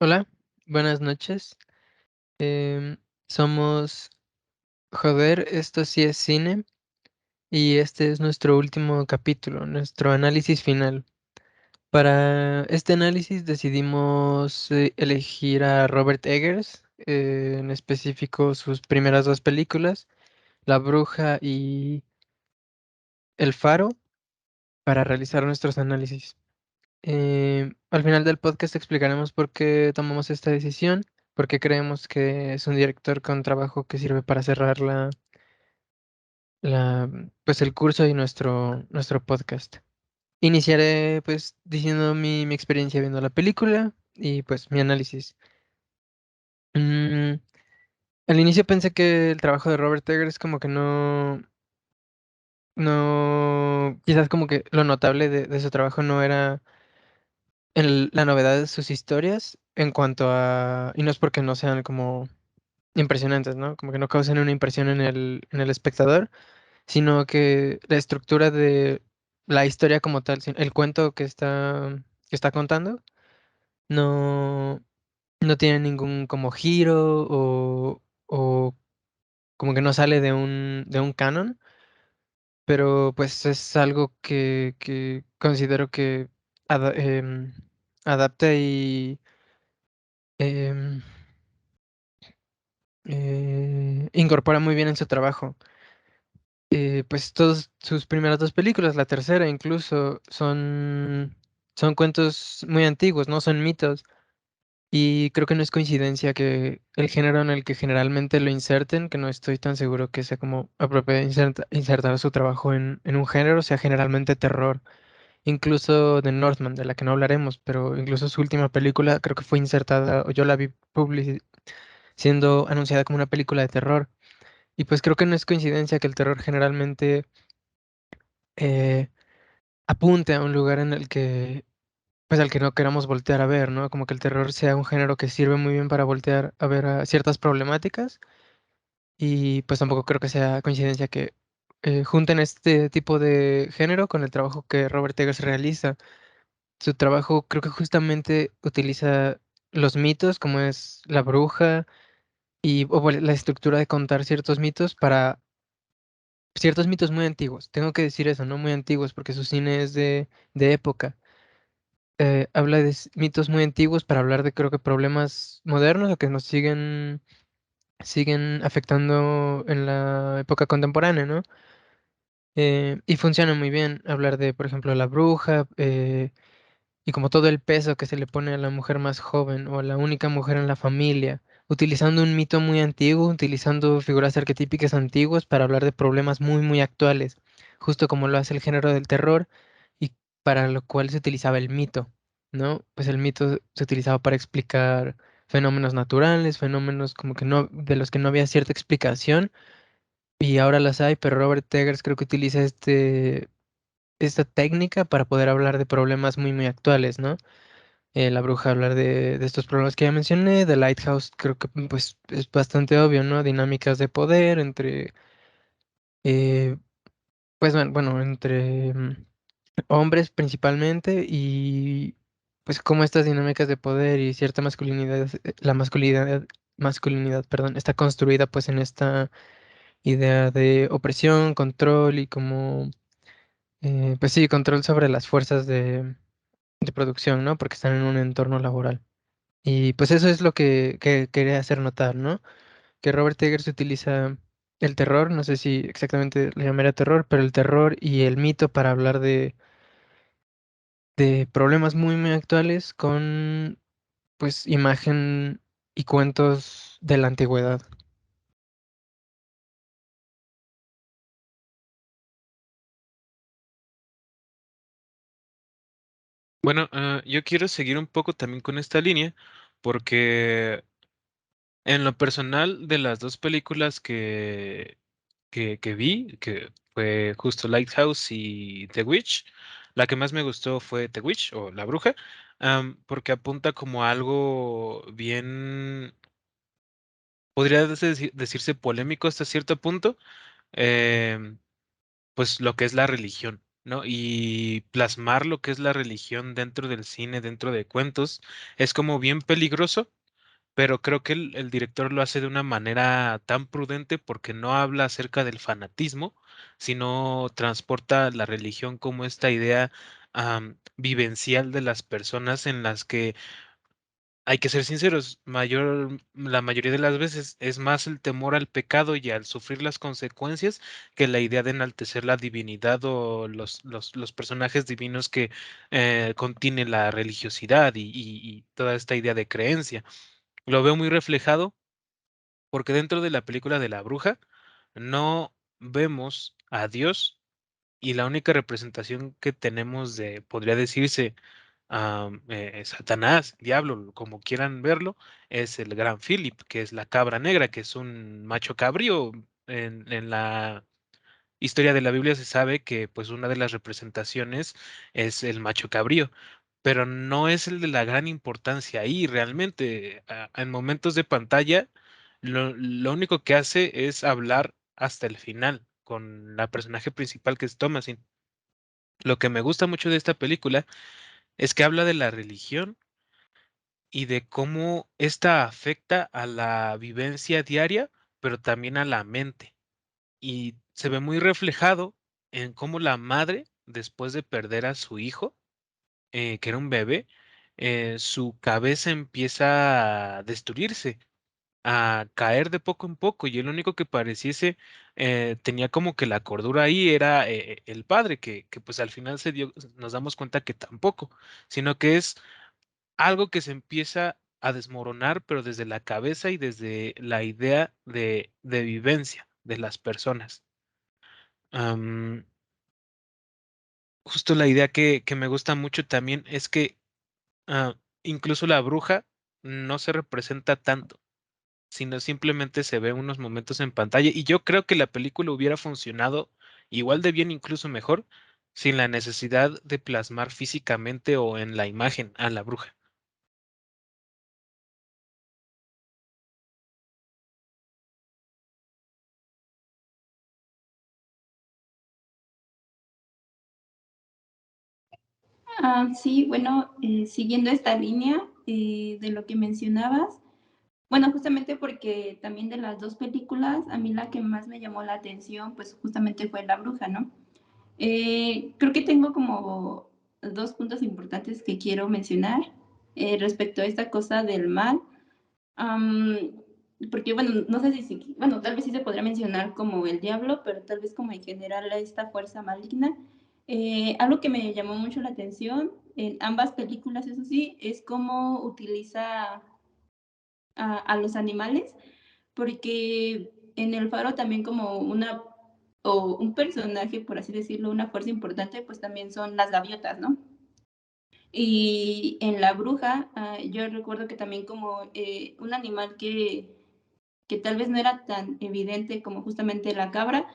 Hola, buenas noches. Em, Somos Joder, esto sí es cine y este es nuestro último capítulo, nuestro análisis final. Para este análisis decidimos elegir a Robert Eggers, en específico sus primeras dos películas, La Bruja y El Faro, para realizar nuestros análisis. Al final del podcast explicaremos por qué tomamos esta decisión, por qué creemos que es un director con trabajo que sirve para cerrar pues el curso y nuestro podcast. Iniciaré pues diciendo mi experiencia viendo la película y pues mi análisis. Mm, Al inicio pensé que el trabajo de Robert Eggers como que quizás como que lo notable de su trabajo no era la novedad de sus historias en cuanto a, y no es porque no sean como impresionantes, ¿no? Como que no causen una impresión en el espectador, sino que la estructura de la historia como tal, el cuento que está contando, no, no tiene ningún como giro o como que no sale de un canon, pero pues es algo que considero que adapta y em, incorpora muy bien en su trabajo. Pues todas sus primeras dos películas, la tercera incluso, son cuentos muy antiguos, ¿no? Son mitos. Y creo que no es coincidencia que el género en el que generalmente lo inserten, que no estoy tan seguro que sea como apropiado insertar su trabajo en un género, sea generalmente terror. Incluso de Northman, de la que no hablaremos, pero incluso su última película creo que fue insertada, o yo la vi siendo anunciada como una película de terror. Y pues creo que no es coincidencia que el terror generalmente eh, apunte a un lugar en el que, pues al que no queramos voltear a ver, ¿no? Como que el terror sea un género que sirve muy bien para voltear a ver a ciertas problemáticas y pues tampoco creo que sea coincidencia que junten este tipo de género con el trabajo que Robert Eggers realiza. Su trabajo creo que justamente utiliza los mitos, como es la bruja o bueno, la estructura de contar ciertos mitos para ciertos mitos muy antiguos. Tengo que decir eso, ¿no? Muy antiguos, porque su cine es de época. Habla de mitos muy antiguos para hablar de creo que problemas modernos o que nos siguen afectando en la época contemporánea, ¿no? Y funciona muy bien hablar de, por ejemplo, la bruja, y como todo el peso que se le pone a la mujer más joven o a la única mujer en la familia, utilizando un mito muy antiguo, utilizando figuras arquetípicas antiguas para hablar de problemas muy, muy actuales, justo como lo hace el género del terror y para lo cual se utilizaba el mito, ¿no? Pues el mito se utilizaba para explicar fenómenos naturales, fenómenos como que no, de los que no había cierta explicación y ahora las hay, pero Robert Eggers creo que utiliza esta técnica para poder hablar de problemas muy, muy actuales, ¿no? La bruja hablar de estos problemas que ya mencioné, The Lighthouse creo que pues es bastante obvio, ¿no? Dinámicas de poder entre, eh, pues bueno, entre hombres principalmente y pues cómo estas dinámicas de poder y cierta masculinidad, la masculinidad, perdón, está construida pues en esta idea de opresión, control y como, pues sí, control sobre las fuerzas de producción, ¿no? Porque están en un entorno laboral. Y pues eso es lo que quería hacer notar, ¿no? Que Robert Eggers utiliza el terror, no sé si exactamente le llamaría terror, pero el terror y el mito para hablar de problemas muy, muy actuales con, pues, imagen y cuentos de la antigüedad. Bueno, yo quiero seguir un poco también con esta línea, porque en lo personal de las dos películas que vi, que fue justo Lighthouse y The Witch, la que más me gustó fue The Witch o La Bruja, porque apunta como a algo bien, podría decirse polémico hasta cierto punto, em, pues lo que es la religión. ¿no? Y plasmar lo que es la religión dentro del cine, dentro de cuentos, es como bien peligroso, pero creo que el director lo hace de una manera tan prudente porque no habla acerca del fanatismo, sino transporta la religión como esta idea vivencial de las personas en las que hay que ser sinceros, la mayoría de las veces es más el temor al pecado y al sufrir las consecuencias que la idea de enaltecer la divinidad o los personajes divinos que contiene la religiosidad y toda esta idea de creencia. Lo veo muy reflejado porque dentro de la película de la bruja no vemos a Dios y la única representación que tenemos de, podría decirse, Satanás, diablo, como quieran verlo, es el gran Philip, que es la cabra negra, que es un macho cabrío. En la historia de la Biblia se sabe que pues una de las representaciones es el macho cabrío, pero no es el de la gran importancia ahí realmente. En momentos de pantalla, lo único que hace es hablar hasta el final con la personaje principal que es Thomasin. Lo que me gusta mucho de esta película es que habla de la religión y de cómo esta afecta a la vivencia diaria, pero también a la mente. Y se ve muy reflejado en cómo la madre, después de perder a su hijo, que era un bebé, su cabeza empieza a destruirse, a caer de poco en poco, y el único que pareciese tenía como que la cordura ahí era el padre, que pues al final nos damos cuenta que tampoco, sino que es algo que se empieza a desmoronar, pero desde la cabeza y desde la idea de vivencia de las personas. Am, Justo la idea que me gusta mucho también es que incluso la bruja no se representa tanto, sino simplemente se ve unos momentos en pantalla. Y yo creo que la película hubiera funcionado igual de bien, incluso mejor, sin la necesidad de plasmar físicamente o en la imagen a la bruja. Sí, bueno, siguiendo esta línea de lo que mencionabas, bueno, justamente porque también de las dos películas, a mí la que más me llamó la atención, pues justamente fue La Bruja, ¿no? Creo que tengo como dos puntos importantes que quiero mencionar respecto a esta cosa del mal. Am, Porque, bueno, no sé si, bueno, tal vez sí se podría mencionar como el diablo, pero tal vez como en general a esta fuerza maligna. Algo que me llamó mucho la atención en ambas películas, eso sí, es cómo utiliza a los animales, porque en El Faro también como una, o un personaje, por así decirlo, una fuerza importante, pues también son las gaviotas, ¿no? Y en La Bruja, yo recuerdo que también como un animal que tal vez no era tan evidente como justamente la cabra,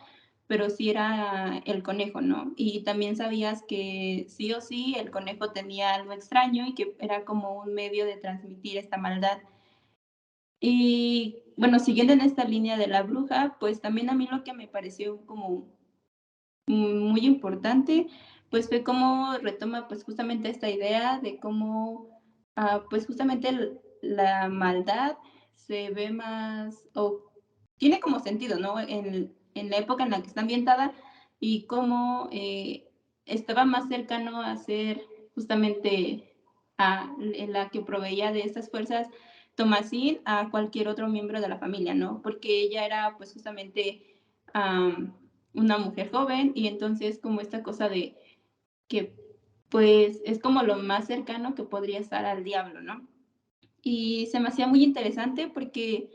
pero sí era el conejo, ¿no? Y también sabías que sí o sí el conejo tenía algo extraño y que era como un medio de transmitir esta maldad. Y bueno, siguiendo en esta línea de la bruja, pues también a mí lo que me pareció como muy importante, pues fue cómo retoma pues justamente esta idea de cómo pues justamente la maldad se ve más o tiene como sentido, ¿no? En la época en la que está ambientada y cómo estaba más cercano a ser justamente en la que proveía de estas fuerzas Tomasín a cualquier otro miembro de la familia, ¿no? Porque ella era pues justamente una mujer joven y entonces como esta cosa de que pues es como lo más cercano que podría estar al diablo, ¿no? Y se me hacía muy interesante porque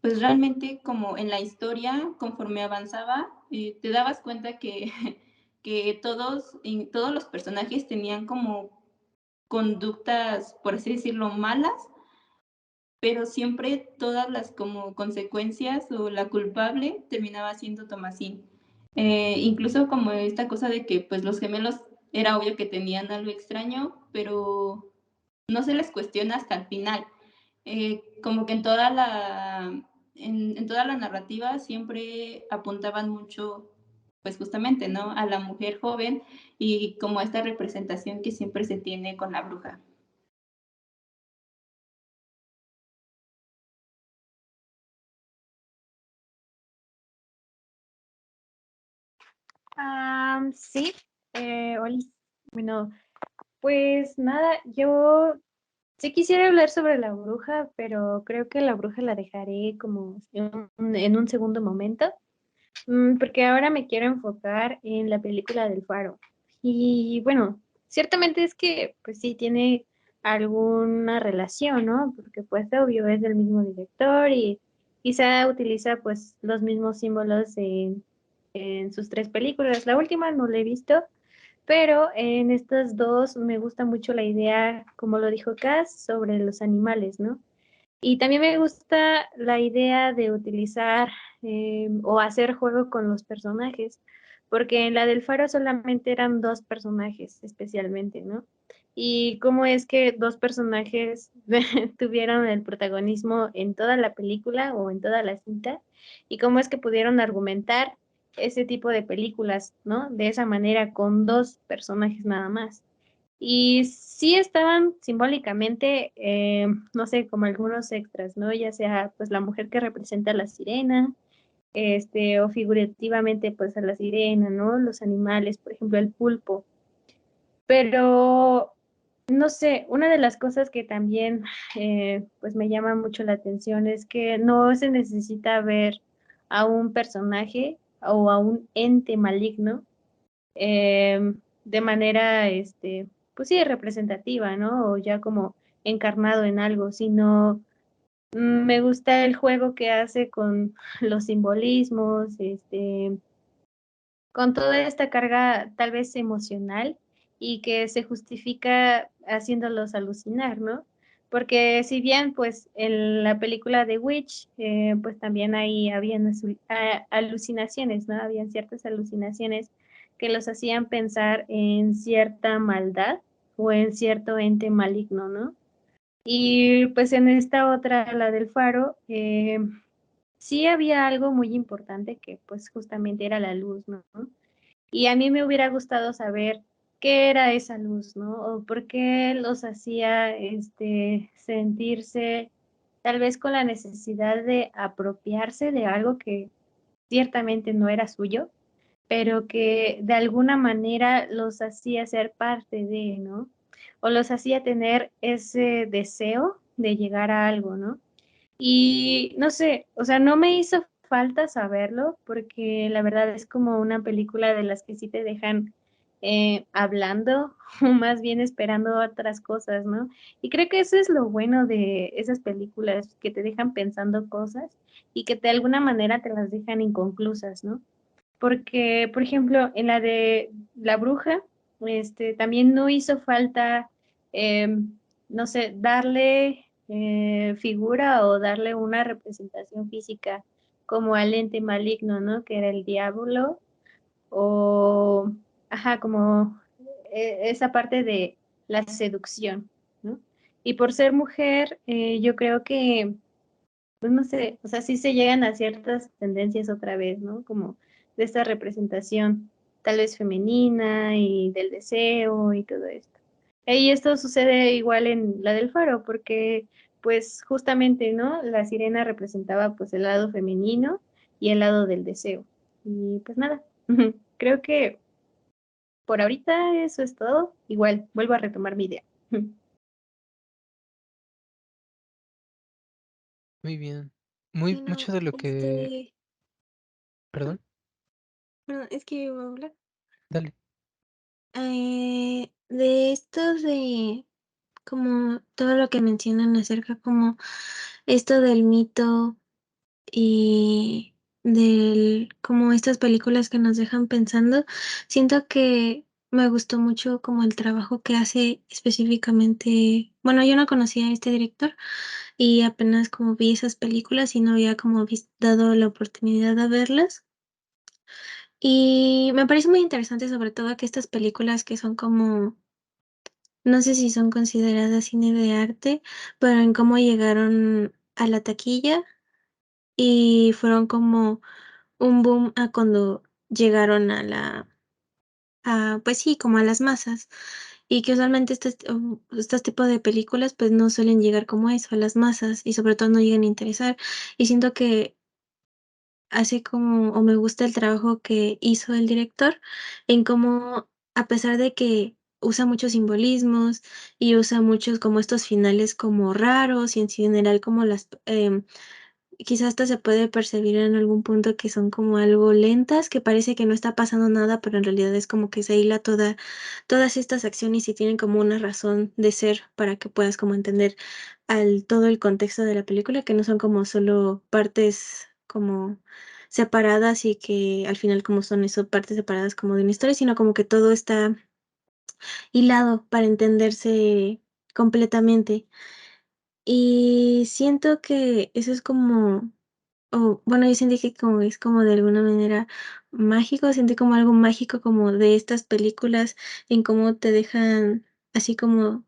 pues realmente como en la historia, conforme avanzaba, te dabas cuenta que, que todos los personajes tenían como conductas, por así decirlo, malas, pero siempre todas las como consecuencias o la culpable terminaba siendo Tomasín. Incluso como esta cosa de que pues los gemelos era obvio que tenían algo extraño, pero no se les cuestiona hasta el final. Como que en toda la narrativa siempre apuntaban mucho pues justamente, ¿no? A la mujer joven y como esta representación que siempre se tiene con la bruja. Sí, Olis. Bueno, pues nada, yo sí quisiera hablar sobre la bruja, pero creo que la bruja la dejaré como en un segundo momento, porque ahora me quiero enfocar en la película del Faro. Y bueno, ciertamente es que pues sí tiene alguna relación, ¿no? Porque pues obvio es del mismo director y quizá utiliza pues los mismos símbolos en sus tres películas. La última no la he visto, pero en estas dos me gusta mucho la idea, como lo dijo Cass, sobre los animales, ¿no? Y también me gusta la idea de utilizar o hacer juego con los personajes, porque en la del Faro solamente eran dos personajes especialmente, ¿no? Y cómo es que dos personajes tuvieron el protagonismo en toda la película o en toda la cinta, y cómo es que pudieron argumentar ese tipo de películas, ¿no? De esa manera, con dos personajes nada más. Y sí estaban simbólicamente, no sé, como algunos extras, ¿no? Ya sea pues la mujer que representa a la sirena, o figurativamente pues a la sirena, ¿no? Los animales, por ejemplo, el pulpo. Pero, no sé, una de las cosas que también pues me llama mucho la atención es que no se necesita ver a un personaje o a un ente maligno de manera, pues sí, representativa, ¿no? O ya como encarnado en algo, sino me gusta el juego que hace con los simbolismos, con toda esta carga tal vez emocional y que se justifica haciéndolos alucinar, ¿no? Porque si bien pues en la película de Witch, pues también ahí habían alucinaciones, ¿no? Habían ciertas alucinaciones que los hacían pensar en cierta maldad o en cierto ente maligno, ¿no? Y pues en esta otra, la del faro, sí había algo muy importante que pues justamente era la luz, ¿no? Y a mí me hubiera gustado saber qué era esa luz, ¿no? O por qué los hacía sentirse tal vez con la necesidad de apropiarse de algo que ciertamente no era suyo, pero que de alguna manera los hacía ser parte de, ¿no? O los hacía tener ese deseo de llegar a algo, ¿no? Y no sé, o sea, no me hizo falta saberlo porque la verdad es como una película de las que sí te dejan hablando o más bien esperando otras cosas, ¿no? Y creo que eso es lo bueno de esas películas, que te dejan pensando cosas y que de alguna manera te las dejan inconclusas, ¿no? Porque, por ejemplo, en la de La Bruja, también no hizo falta, no sé, darle figura o darle una representación física como al ente maligno, ¿no? Que era el diablo, o, ajá, como esa parte de la seducción, ¿no? Y por ser mujer, yo creo que pues no sé, o sea, sí se llegan a ciertas tendencias otra vez, ¿no? Como de esta representación tal vez femenina y del deseo y todo esto. Y esto sucede igual en la del Faro, porque pues justamente, ¿no? La sirena representaba pues el lado femenino y el lado del deseo. Y pues nada, creo que por ahorita eso es todo. Igual, vuelvo a retomar mi idea. Muy bien. Bueno, Mucho de lo que... ah, Perdón, perdón, es que iba a hablar. dale. De esto de como todo lo que mencionan acerca como esto del mito y del como estas películas que nos dejan pensando, siento que me gustó mucho como el trabajo que hace específicamente, bueno, yo no conocía a este director y apenas como vi esas películas y no había como dado la oportunidad de verlas. Y me parece muy interesante sobre todo que estas películas que son como, no sé si son consideradas cine de arte, pero en cómo llegaron a la taquilla y fueron como un boom a cuando llegaron pues sí, como a las masas. Y que usualmente estos tipos de películas, pues, no suelen llegar como eso, a las masas, y sobre todo no llegan a interesar. Y siento que hace como o me gusta el trabajo que hizo el director en cómo, a pesar de que usa muchos simbolismos y usa muchos como estos finales como raros y en general como quizás hasta se puede percibir en algún punto que son como algo lentas, que parece que no está pasando nada, pero en realidad es como que se hila todas estas acciones y tienen como una razón de ser para que puedas como entender todo el contexto de la película, que no son como solo partes como separadas y que al final como son eso, partes separadas como de una historia, sino como que todo está hilado para entenderse completamente. Y siento que eso es como bueno, yo sentí que como es como de alguna manera mágico, sentí como algo mágico como de estas películas en cómo te dejan así como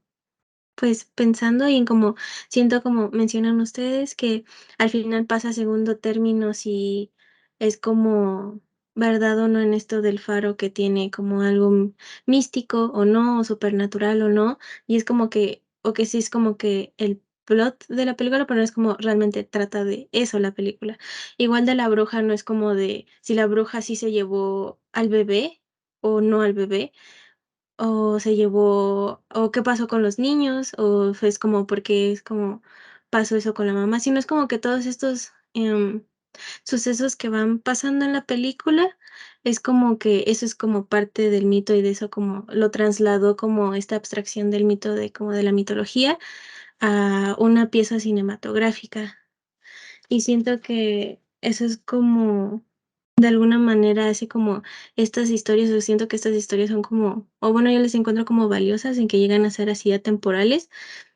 pues pensando y en como siento como mencionan ustedes que al final pasa a segundo término si es como verdad o no en esto del faro que tiene como algo místico o no, o supernatural o no, y es como que, o que sí es como que el plot de la película, pero no es como realmente trata de eso la película. Igual de la bruja no es como de si la bruja sí se llevó al bebé o no al bebé, o se llevó o qué pasó con los niños, o es como porque es como pasó eso con la mamá, sino es como que todos estos, sucesos que van pasando en la película, es como que eso es como parte del mito y de eso como lo trasladó como esta abstracción del mito de como de la mitología a una pieza cinematográfica. Y siento que eso es como de alguna manera así como estas historias, o siento que estas historias son como, o bueno, yo les encuentro como valiosas en que llegan a ser así atemporales,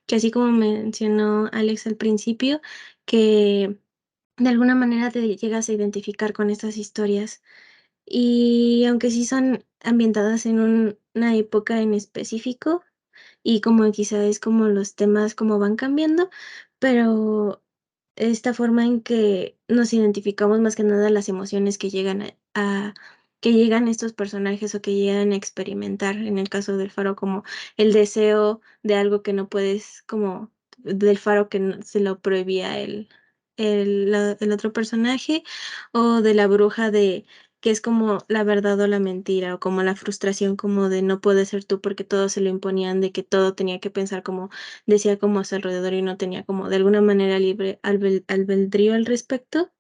que así como mencionó Alex al principio, que de alguna manera te llegas a identificar con estas historias. Y aunque sí son ambientadas en una época en específico, y como quizá es como los temas como van cambiando, pero esta forma en que nos identificamos más que nada las emociones que llegan que llegan estos personajes o que llegan a experimentar, en el caso del faro, como el deseo de algo que no puedes, como del faro que se lo prohibía el otro personaje, o de la bruja de que es como la verdad o la mentira, o como la frustración como de no puede ser tú porque todo se lo imponían, de que todo tenía que pensar como decía como a su alrededor y no tenía como de alguna manera libre albedrío al respecto.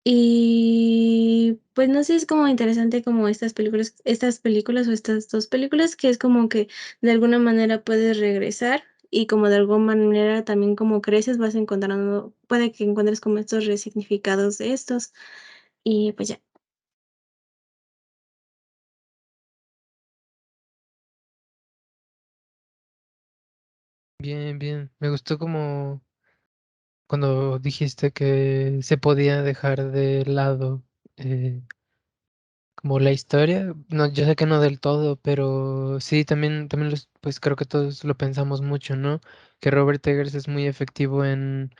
Y pues no sé, es como interesante como estas películas o estas dos películas, que es como que de alguna manera puedes regresar y como de alguna manera también como creces vas encontrando, puede que encuentres como estos resignificados de estos. Y pues ya. Bien, bien. Me gustó como cuando dijiste que se podía dejar de lado eh, como la historia. No, yo sé que no del todo, pero sí, también pues creo que todos lo pensamos mucho, ¿no? Que Robert Eggers es muy efectivo en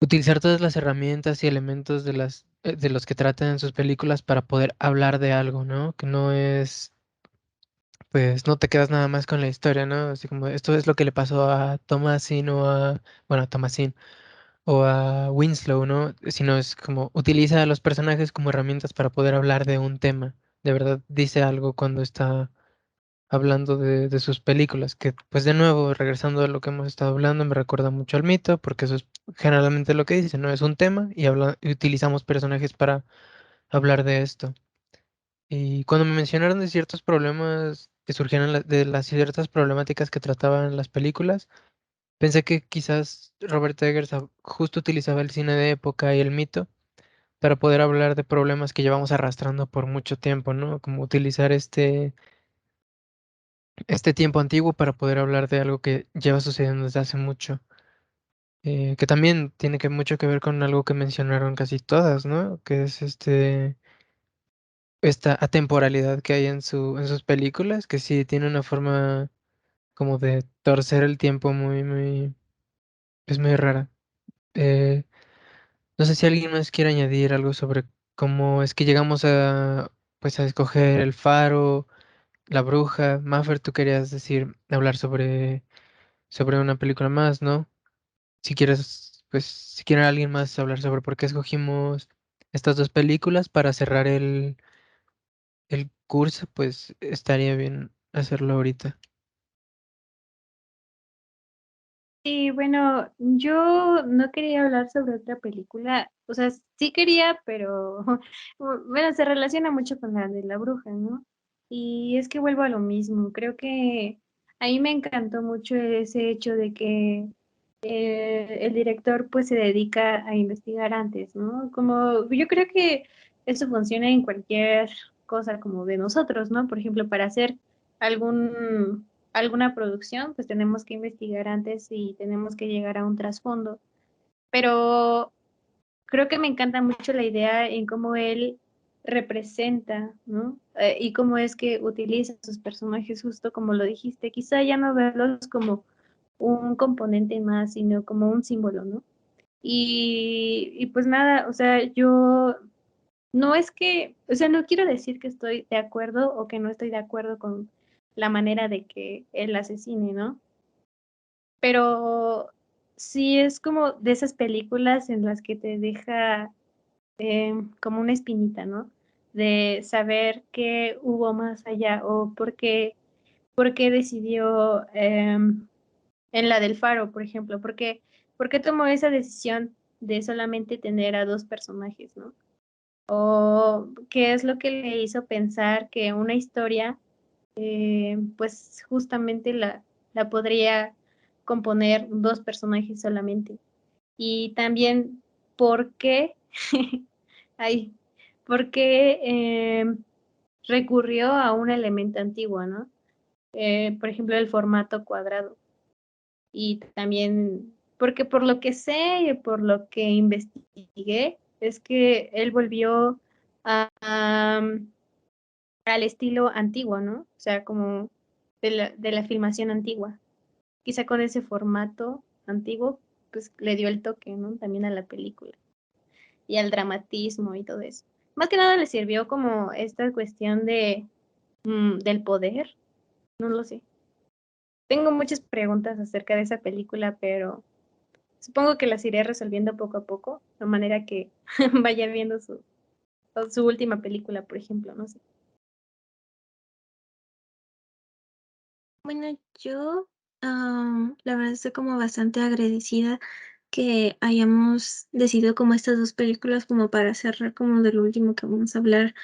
utilizar todas las herramientas y elementos de los que tratan en sus películas para poder hablar de algo, ¿no? Que no es, pues no te quedas nada más con la historia, ¿no? Así como esto es lo que le pasó a Thomasin bueno, a Thomasin o a Winslow, ¿no? Sino es como utiliza a los personajes como herramientas para poder hablar de un tema. De verdad dice algo cuando está hablando de sus películas, que pues de nuevo, regresando a lo que hemos estado hablando, me recuerda mucho al mito, porque eso es generalmente lo que dice, ¿no? Es un tema y utilizamos personajes para hablar de esto. Y cuando me mencionaron de ciertos problemas que surgían de las ciertas problemáticas que trataban las películas, pensé que quizás Robert Eggers justo utilizaba el cine de época y el mito para poder hablar de problemas que llevamos arrastrando por mucho tiempo, ¿no? Como utilizar este tiempo antiguo para poder hablar de algo que lleva sucediendo desde hace mucho. Que también tiene mucho que ver con algo que mencionaron casi todas, ¿no? Que es esta atemporalidad que hay en sus películas, que sí tiene una forma como de torcer el tiempo es muy rara. Eh, no sé si alguien más quiere añadir algo sobre cómo es que llegamos a, pues, a escoger el faro, la bruja. Maffer, tú querías decir, hablar sobre una película más, ¿no? Si quieres, pues, si quiere alguien más hablar sobre por qué escogimos estas dos películas para cerrar el curso, pues estaría bien hacerlo ahorita. Y bueno, yo no quería hablar sobre otra película, o sea, sí quería, pero bueno, se relaciona mucho con la de la bruja, ¿no? Y es que vuelvo a lo mismo, creo que a mí me encantó mucho ese hecho de que el director pues se dedica a investigar antes, ¿no? Como yo creo que eso funciona en cualquier cosa como de nosotros, ¿no? Por ejemplo, para hacer alguna producción, pues tenemos que investigar antes y tenemos que llegar a un trasfondo. Pero creo que me encanta mucho la idea en cómo él representa, ¿no? Y cómo es que utiliza a sus personajes, justo como lo dijiste, quizá ya no verlos como un componente más, sino como un símbolo, ¿no? Y pues nada, o sea, yo no es que, o sea, no quiero decir que estoy de acuerdo o que no estoy de acuerdo con la manera de que él asesine, ¿no? Pero sí es como de esas películas en las que te deja como una espinita, ¿no? De saber qué hubo más allá o por qué decidió en la del Faro, por ejemplo, por qué tomó esa decisión de solamente tener a dos personajes, ¿no? O qué es lo que le hizo pensar que una historia, pues justamente la podría componer dos personajes solamente. Y también por qué, ay, por qué recurrió a un elemento antiguo, ¿no? Por ejemplo, el formato cuadrado. Y también, porque por lo que sé y por lo que investigué, es que él volvió al estilo antiguo, ¿no? O sea, como de la filmación antigua. Quizá con ese formato antiguo, pues le dio el toque, ¿no? También a la película y al dramatismo y todo eso. Más que nada le sirvió como esta cuestión del poder, no lo sé. Tengo muchas preguntas acerca de esa película, pero supongo que las iré resolviendo poco a poco, de manera que vaya viendo su última película, por ejemplo, no sé. Bueno, yo la verdad estoy como bastante agradecida que hayamos decidido como estas dos películas como para cerrar como de lo último que vamos a hablar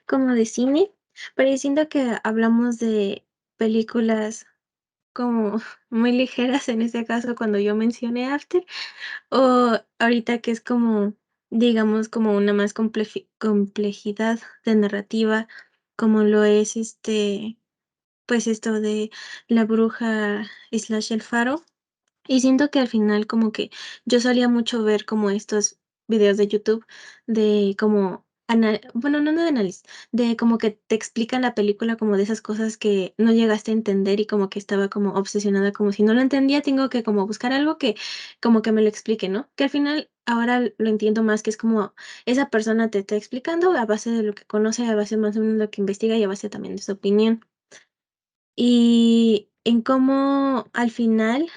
como de cine, pero yo siento que hablamos de películas como muy ligeras en este caso cuando yo mencioné After, o ahorita que es como, digamos, como una más complejidad de narrativa, como lo es pues esto de La Bruja slash El Faro. Y siento que al final como que yo solía mucho ver como estos videos de YouTube de como bueno, no de análisis, de como que te explican la película como de esas cosas que no llegaste a entender y como que estaba como obsesionada, como si no lo entendía, tengo que como buscar algo que como que me lo explique, ¿no? Que al final ahora lo entiendo más, que es como esa persona te está explicando a base de lo que conoce, a base más o menos de lo que investiga y a base también de su opinión. Y en cómo al final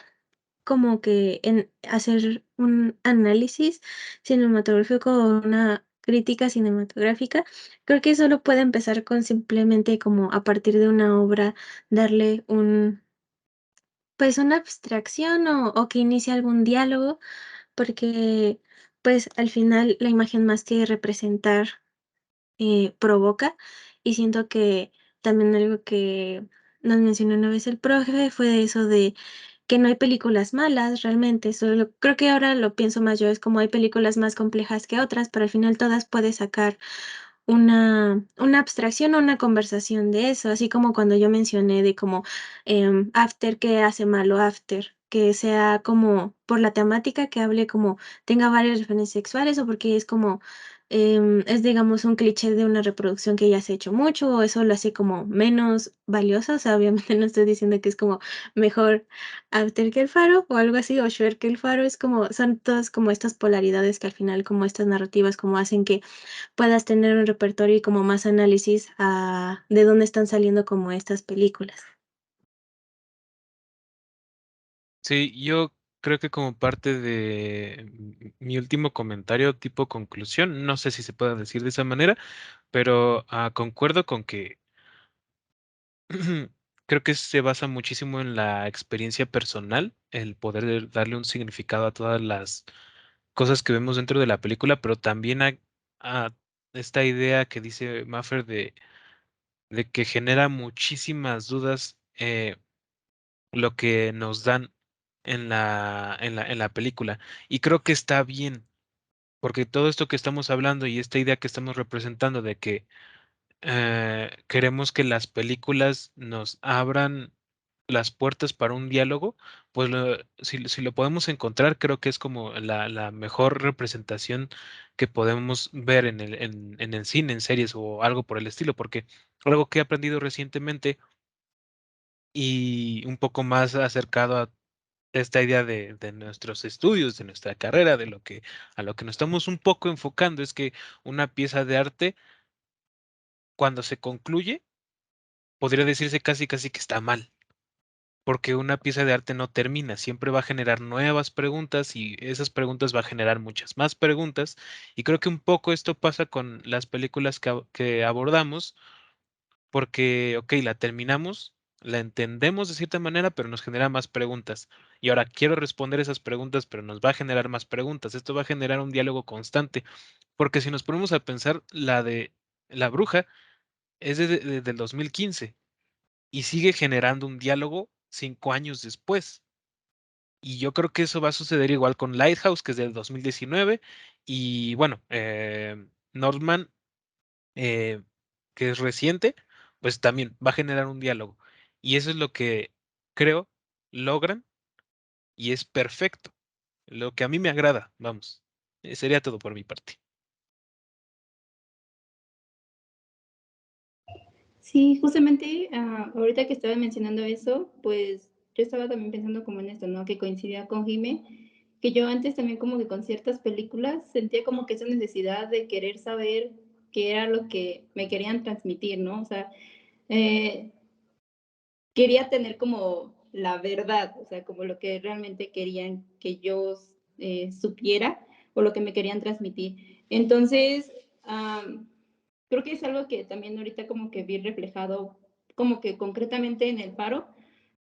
como que en hacer un análisis cinematográfico o una crítica cinematográfica, creo que solo puede empezar con simplemente como a partir de una obra darle pues una abstracción o que inicie algún diálogo, porque pues al final la imagen más que representar provoca, y siento que también algo que nos mencionó una vez el profe fue de eso de que no hay películas malas realmente, solo creo que ahora lo pienso más yo, es como hay películas más complejas que otras, pero al final todas puedes sacar una abstracción o una conversación de eso, así como cuando yo mencioné de como After, ¿qué hace malo After? Que sea como por la temática que hable como tenga varias referencias sexuales o porque es como es, digamos, un cliché de una reproducción que ya se ha hecho mucho, o eso lo hace como menos valiosa. O sea, obviamente no estoy diciendo que es como mejor After que el Faro o algo así, o Shrek que el Faro, es como, son todas como estas polaridades que al final, como estas narrativas, como hacen que puedas tener un repertorio y como más análisis de dónde están saliendo como estas películas. Sí, yo creo que como parte de mi último comentario tipo conclusión, no sé si se puede decir de esa manera, pero concuerdo con que creo que se basa muchísimo en la experiencia personal, el poder darle un significado a todas las cosas que vemos dentro de la película, pero también a esta idea que dice Maffer de que genera muchísimas dudas lo que nos dan en la película. Y creo que está bien, porque todo esto que estamos hablando y esta idea que estamos representando de que queremos que las películas nos abran las puertas para un diálogo, pues si lo podemos encontrar, creo que es como la mejor representación que podemos ver en el cine, en series o algo por el estilo, porque algo que he aprendido recientemente y un poco más acercado a esta idea de nuestros estudios, de nuestra carrera, a lo que nos estamos un poco enfocando, es que una pieza de arte, cuando se concluye, podría decirse casi casi que está mal, porque una pieza de arte no termina, siempre va a generar nuevas preguntas y esas preguntas va a generar muchas más preguntas. Y creo que un poco esto pasa con las películas que abordamos, porque, ok, la terminamos, la entendemos de cierta manera, pero nos genera más preguntas. Y ahora quiero responder esas preguntas, pero nos va a generar más preguntas. Esto va a generar un diálogo constante, porque si nos ponemos a pensar, la de La Bruja es del 2015 y sigue generando un diálogo 5 años después. Y yo creo que eso va a suceder igual con Lighthouse, que es del 2019, y bueno, Northman, eh, que es reciente, pues también va a generar un diálogo. Y eso es lo que creo logran y es perfecto. Lo que a mí me agrada, vamos. Sería todo por mi parte. Sí, justamente ahorita que estaba mencionando eso, pues yo estaba también pensando como en esto, ¿no? Que coincidía con Jime, que yo antes también como que con ciertas películas sentía como que esa necesidad de querer saber qué era lo que me querían transmitir, ¿no? O sea, eh, quería tener como la verdad, o sea, como lo que realmente querían que yo supiera o lo que me querían transmitir. Entonces, creo que es algo que también ahorita como que vi reflejado como que concretamente en el paro,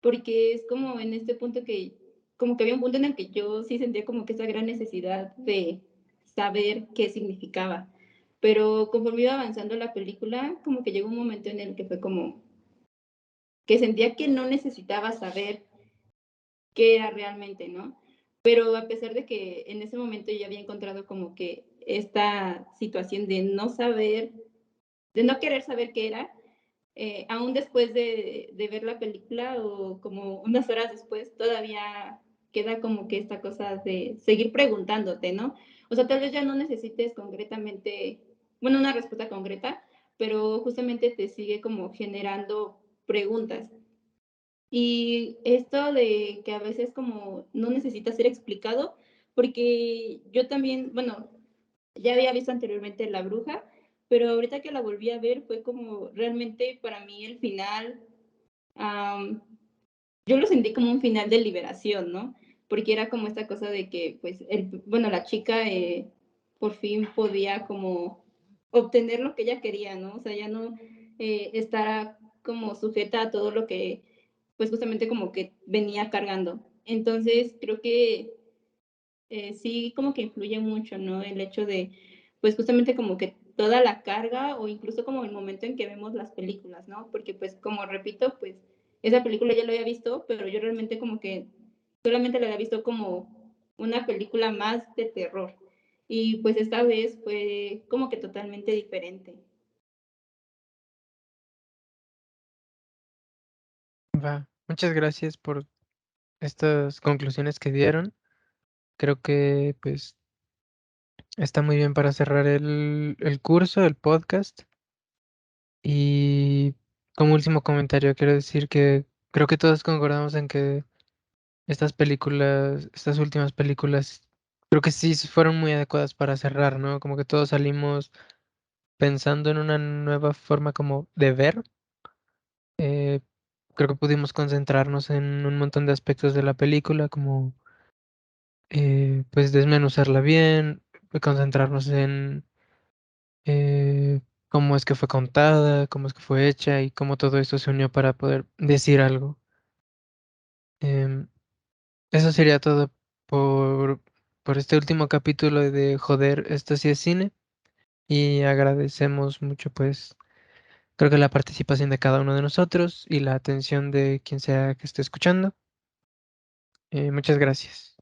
porque es como en este punto que, como que había un punto en el que yo sí sentía como que esa gran necesidad de saber qué significaba. Pero conforme iba avanzando la película, como que llegó un momento en el que fue como que sentía que no necesitaba saber qué era realmente, ¿no? Pero a pesar de que en ese momento yo había encontrado como que esta situación de no saber, de no querer saber qué era, aún después de ver la película o como unas horas después, todavía queda como que esta cosa de seguir preguntándote, ¿no? O sea, tal vez ya no necesites concretamente, bueno, una respuesta concreta, pero justamente te sigue como generando preguntas. Y esto de que a veces como no necesita ser explicado, porque yo también, bueno, ya había visto anteriormente La Bruja, pero ahorita que la volví a ver fue como realmente para mí el final, am, yo lo sentí como un final de liberación, ¿no? Porque era como esta cosa de que, pues, bueno, la chica por fin podía como obtener lo que ella quería, ¿no? O sea, ya no estar como sujeta a todo lo que, pues, justamente como que venía cargando. Entonces, creo que sí como que influye mucho, ¿no? El hecho de, pues justamente como que toda la carga o incluso como el momento en que vemos las películas, ¿no? Porque pues como repito, pues esa película ya la había visto, pero yo realmente como que solamente la había visto como una película más de terror. Y pues esta vez fue como que totalmente diferente. Va, muchas gracias por estas conclusiones que dieron. Creo que pues Está muy bien para cerrar el curso, el podcast. Y como último comentario, quiero decir que creo que todos concordamos en que estas películas, estas últimas películas, creo que sí fueron muy adecuadas para cerrar, ¿no? Como que todos salimos pensando en una nueva forma como de ver. Eh, Creo que pudimos concentrarnos en un montón de aspectos de la película, como pues desmenuzarla bien, concentrarnos en cómo es que fue contada, cómo es que fue hecha y cómo todo esto se unió para poder decir algo. Em, Eso sería todo por, por este último capítulo de Joder, esto sí es cine. Y agradecemos mucho, pues, creo que la participación de cada uno de nosotros y la atención de quien sea que esté escuchando. Muchas gracias.